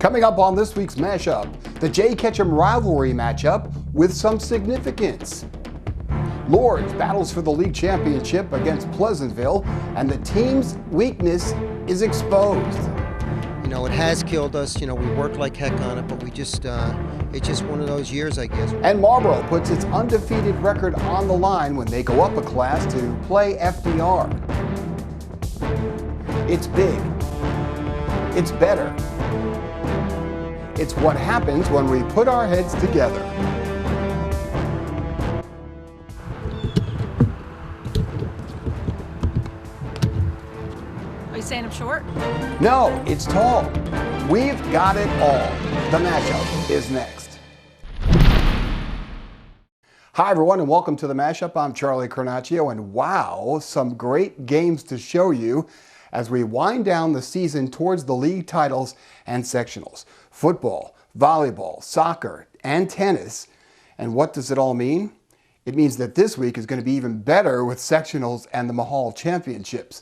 Coming up on this week's Mashup, the Ketchum rivalry matchup with some significance. Lords battles for the league championship against Pleasantville, and the team's weakness is exposed. You know, it has killed us. You know, we worked like heck on it, but we just, it's just one of those years, I guess. And Marlboro puts its undefeated record on the line when they go up a class to play FDR. It's big. It's better. It's what happens when we put our heads together. Are you saying I'm short? No, it's tall. We've got it all. The Mashup is next. Hi everyone and welcome to the Mashup. I'm Charlie Carnaccio, and wow, some great games to show you as we wind down the season towards the league titles and sectionals. Football, volleyball, soccer, and tennis. And what does it all mean? It means that this week is going to be even better with sectionals and the Mahal Championships.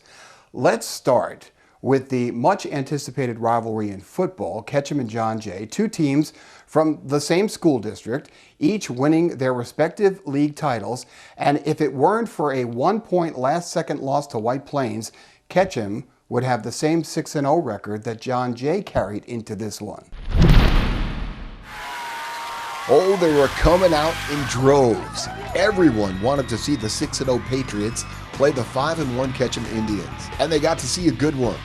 Let's start with the much anticipated rivalry in football, Ketchum and John Jay, two teams from the same school district, each winning their respective league titles. And if it weren't for a 1-point last-second loss to White Plains, Ketchum would have the same 6-0 record that John Jay carried into this one. Oh, they were coming out in droves. Everyone wanted to see the 6-0 Patriots play the 5-1 Ketchum Indians, and they got to see a good one.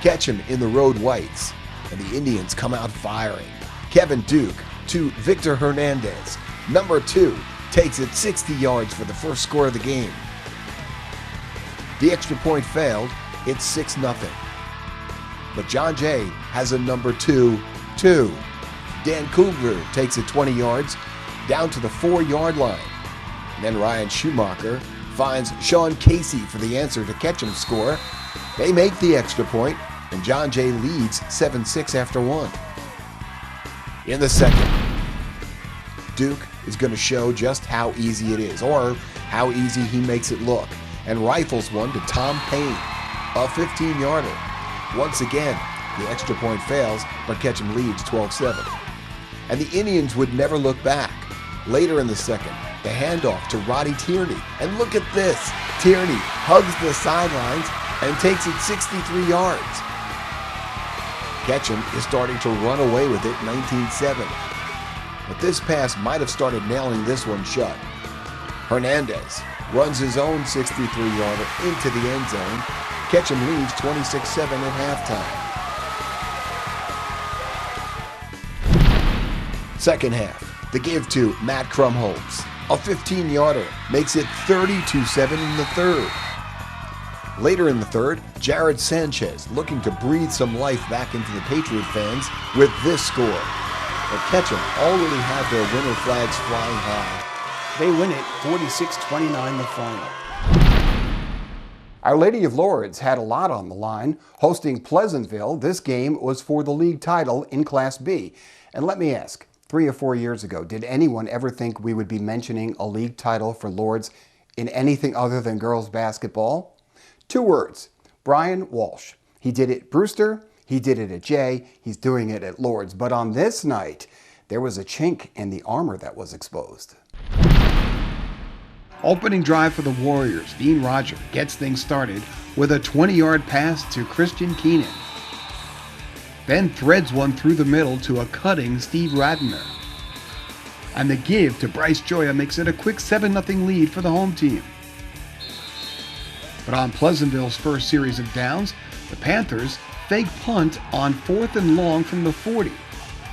Ketchum in the road whites, and the Indians come out firing. Kevin Duke to Victor Hernandez. Number 2 takes it 60 yards for the first score of the game. The extra point failed. It's 6-0. But John Jay has a number 2. Dan Kugler takes it 20 yards down to the 4-yard line. And then Ryan Schumacher finds Sean Casey for the answer to Ketchum's score. They make the extra point, and John Jay leads 7-6 after 1. In the second, Duke is going to show just how easy it is, or how easy he makes it look, and rifles one to Tom Payne, a 15-yarder. Once again, the extra point fails, but Ketchum leads 12-7. And the Indians would never look back. Later in the second, the handoff to Roddy Tierney. And look at this. Tierney hugs the sidelines and takes it 63 yards. Ketchum is starting to run away with it 19-7. But this pass might have started nailing this one shut. Hernandez runs his own 63-yarder into the end zone. Ketchum leads 26-7 at halftime. Second half, the give to Matt Krumholtz. A 15-yarder makes it 32-7 in the third. Later in the third, Jared Sanchez looking to breathe some life back into the Patriot fans with this score. But Ketchum already had their winner flags flying high. They win it 46-29 the final. Our Lady of Lourdes had a lot on the line. Hosting Pleasantville, this game was for the league title in Class B. And let me ask, 3 or 4 years ago, did anyone ever think we would be mentioning a league title for Lourdes in anything other than girls basketball? 2 words, Brian Walsh. He did it at Brewster, he did it at Jay, he's doing it at Lourdes. But on this night, there was a chink in the armor that was exposed. Opening drive for the Warriors, Dean Roger gets things started with a 20-yard pass to Christian Keenan. Then threads one through the middle to a cutting Steve Radner. And the give to Bryce Joya makes it a quick 7-0 lead for the home team. But on Pleasantville's first series of downs, the Panthers fake punt on 4th and long from the 40.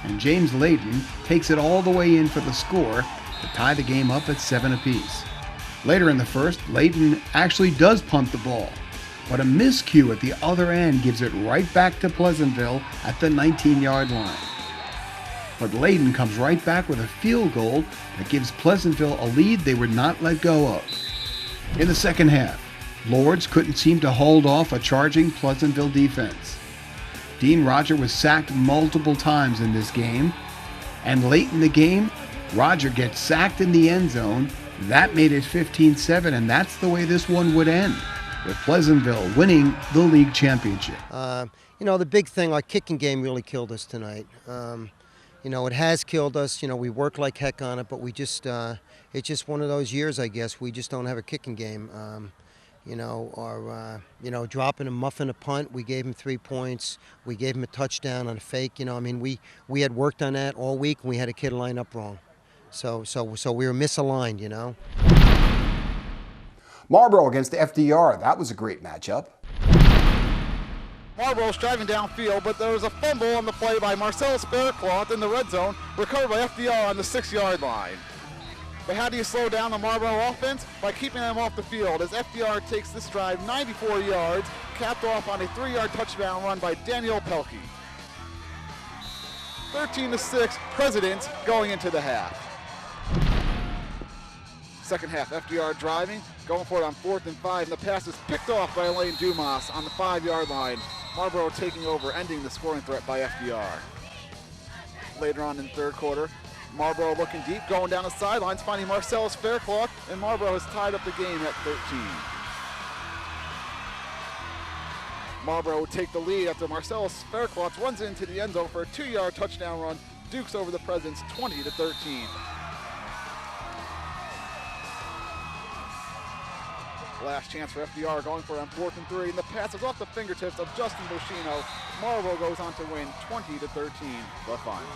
And James Layton takes it all the way in for the score to tie the game up at 7 apiece. Later in the first, Layton actually does punt the ball, but a miscue at the other end gives it right back to Pleasantville at the 19-yard line. But Layton comes right back with a field goal that gives Pleasantville a lead they would not let go of. In the second half, Lourdes couldn't seem to hold off a charging Pleasantville defense. Dean Roger was sacked multiple times in this game, and late in the game, Roger gets sacked in the end zone. That made it 15-7, and that's the way this one would end. with Pleasantville winning the league championship. The big thing, our kicking game really killed us tonight. It has killed us. We work like heck on it, but we just, it's just one of those years, I guess. We just don't have a kicking game. Dropping a muffin a punt, we gave him 3 points. We gave him a touchdown on a fake. We had worked on that all week, and we had a kid line up wrong. So we were misaligned, Marlboro against the FDR. That was a great matchup. Marlboro's driving downfield, but there was a fumble on the play by Marcellus Faircloth in the red zone, recovered by FDR on the 6-yard line. But how do you slow down the Marlboro offense? By keeping them off the field, as FDR takes this drive 94 yards, capped off on a 3-yard touchdown run by Daniel Pelkey. 13-6, Presidents going into the half. Second half, FDR driving, going for it on 4th and 5, and the pass is picked off by Elaine Dumas on the 5-yard line. Marlboro taking over, ending the scoring threat by FDR. Later on in the third quarter, Marlboro looking deep, going down the sidelines, finding Marcellus Faircloth, and Marlboro has tied up the game at 13. Marlboro will take the lead after Marcellus Faircloth runs into the end zone for a 2-yard touchdown run, dukes over the Presidents 20-13. Last chance for FDR, going for it on 4th and 3, and the pass is off the fingertips of Justin Bushino. Marlboro goes on to win 20-13, the final.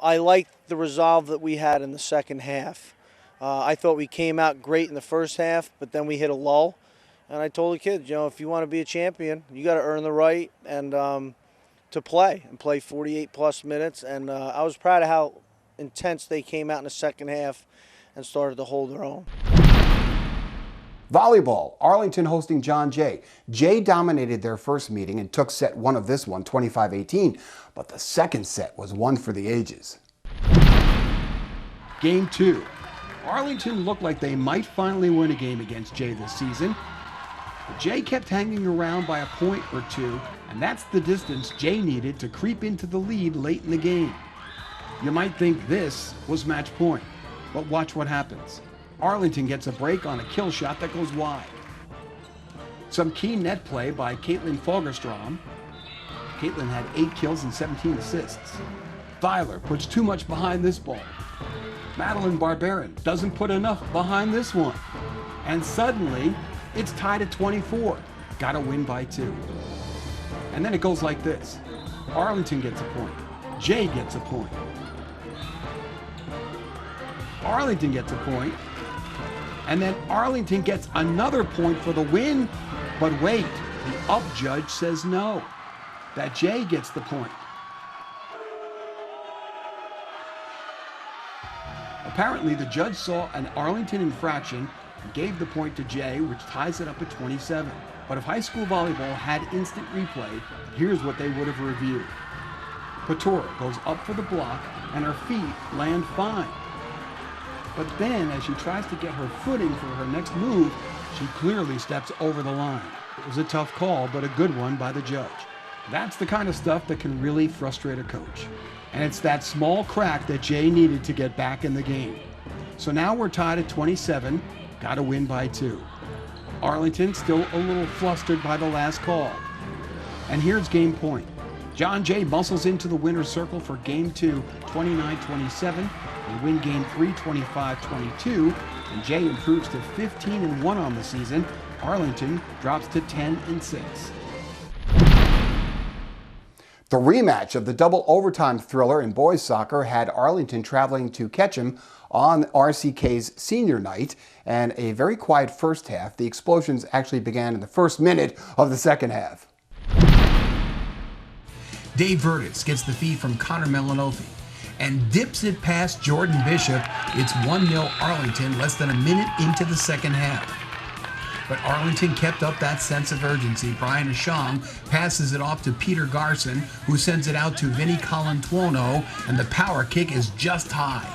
I liked the resolve that we had in the second half. I thought we came out great in the first half, but then we hit a lull. And I told the kids, if you want to be a champion, you got to earn the right and to play 48-plus minutes. And I was proud of how intense they came out in the second half and started to hold their own. Volleyball, Arlington hosting John Jay. Jay dominated their first meeting and took set 1 of this one, 25-18, but the second set was one for the ages. Game 2. Arlington looked like they might finally win a game against Jay this season, but Jay kept hanging around by a point or two, and that's the distance Jay needed to creep into the lead late in the game. You might think this was match point, but watch what happens. Arlington gets a break on a kill shot that goes wide. Some key net play by Caitlin Fogerstrom. Caitlin had 8 kills and 17 assists. Thyler puts too much behind this ball. Madeline Barbarin doesn't put enough behind this one. And suddenly, it's tied at 24. Gotta win by 2. And then it goes like this. Arlington gets a point. Jay gets a point. Arlington gets a point. And then Arlington gets another point for the win. But wait, the up judge says no, that Jay gets the point. Apparently, the judge saw an Arlington infraction and gave the point to Jay, which ties it up at 27. But if high school volleyball had instant replay, here's what they would have reviewed. Patora goes up for the block, and her feet land fine. But then, as she tries to get her footing for her next move, she clearly steps over the line. It was a tough call, but a good one by the judge. That's the kind of stuff that can really frustrate a coach. And it's that small crack that Jay needed to get back in the game. So now we're tied at 27, gotta win by 2. Arlington still a little flustered by the last call. And here's game point. John Jay muscles into the winner's circle for game 2, 29-27. They win game 3, 25-22, and Jay improves to 15-1 on the season. Arlington drops to 10-6. The rematch of the double overtime thriller in boys soccer had Arlington traveling to Ketchum on RCK's senior night, and a very quiet first half. The explosions actually began in the first minute of the second half. Dave Vertis gets the feed from Connor Melanofi and dips it past Jordan Bishop. It's 1-0 Arlington less than a minute into the second half. But Arlington kept up that sense of urgency. Brian Ashong passes it off to Peter Garson, who sends it out to Vinny Colantuono, and the power kick is just high.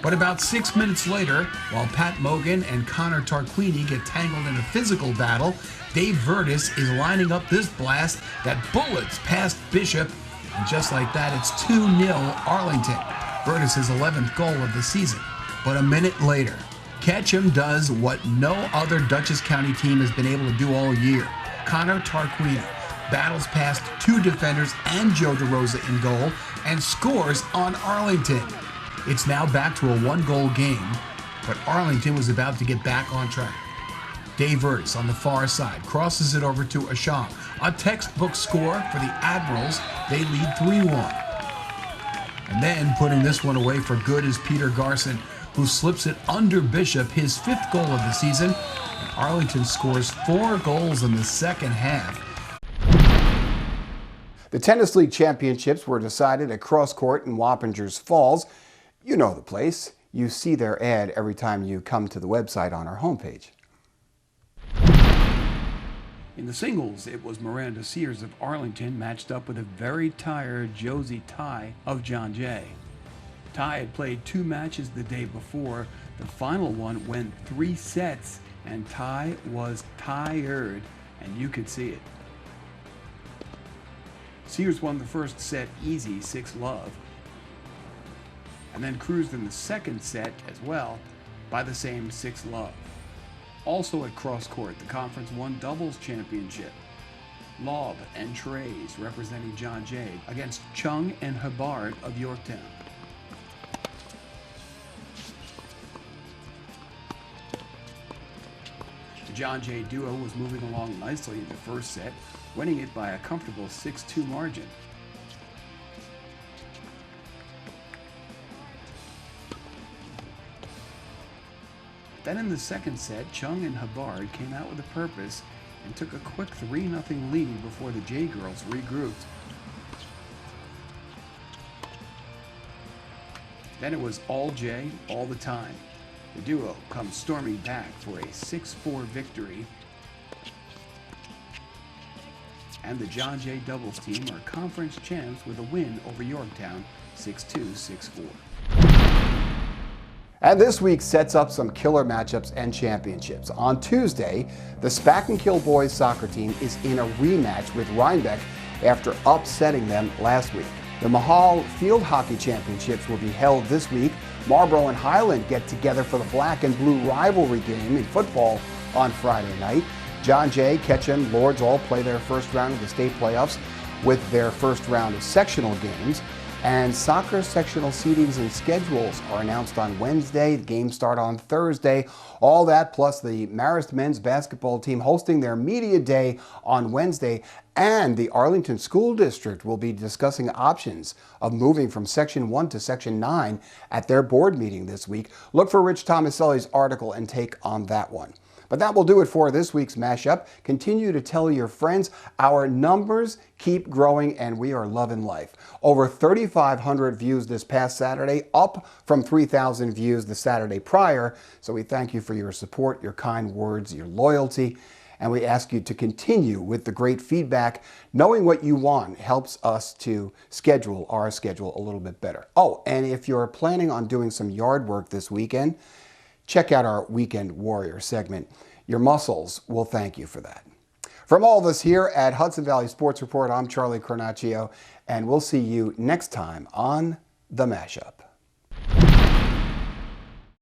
But about 6 minutes later, while Pat Mogan and Connor Tarquini get tangled in a physical battle, Dave Vertis is lining up this blast that bullets past Bishop, and just like that, it's 2-0 Arlington, Vertis' 11th goal of the season. But a minute later, Ketchum does what no other Dutchess County team has been able to do all year. Connor Tarquini battles past two defenders and Joe DeRosa in goal and scores on Arlington. It's now back to a one-goal game, but Arlington was about to get back on track. Dave Ertz on the far side crosses it over to Asham. A textbook score for the Admirals. They lead 3-1. And then putting this one away for good is Peter Garson, who slips it under Bishop, his 5th goal of the season. And Arlington scores 4 goals in the second half. The Tennis League championships were decided at Cross Court in Wappingers Falls. You know the place. You see their ad every time you come to the website on our homepage. In the singles, it was Miranda Sears of Arlington matched up with a very tired Josie Ty of John Jay. Ty had played 2 matches the day before. The final one went 3 sets, and Ty was tired, and you could see it. Sears won the first set easy, 6-love, and then cruised in the second set as well by the same 6-love. Also at Cross Court, the Conference 1 doubles championship. Lob and Trays representing John Jay against Chung and Hubbard of Yorktown. The John Jay duo was moving along nicely in the first set, winning it by a comfortable 6-2 margin. Then in the second set, Chung and Hubbard came out with a purpose and took a quick 3-0 lead before the Jay girls regrouped. Then it was all Jay all the time. The duo comes storming back for a 6-4 victory, and the John Jay doubles team are conference champs with a win over Yorktown 6-2, 6-4. And this week sets up some killer matchups and championships. On Tuesday, the Spack and Kill boys soccer team is in a rematch with Rhinebeck after upsetting them last week. The Mahal Field Hockey Championships will be held this week. Marlborough and Highland get together for the black and blue rivalry game in football on Friday night. John Jay, Ketchum, Lords all play their first round of the state playoffs with their first round of sectional games. And soccer sectional seedings and schedules are announced on Wednesday. The games start on Thursday. All that plus the Marist men's basketball team hosting their media day on Wednesday. And the Arlington School District will be discussing options of moving from Section 1 to Section 9 at their board meeting this week. Look for Rich Tomaselli's article and take on that one. But that will do it for this week's mashup. Continue to tell your friends. Our numbers keep growing and we are loving life. Over 3,500 views this past Saturday, up from 3,000 views the Saturday prior. So we thank you for your support, your kind words, your loyalty. And we ask you to continue with the great feedback. Knowing what you want helps us to schedule our schedule a little bit better. Oh, and if you're planning on doing some yard work this weekend, check out our Weekend Warrior segment. Your muscles will thank you for that. From all of us here at Hudson Valley Sports Report, I'm Charlie Carnaccio, and we'll see you next time on The Mashup.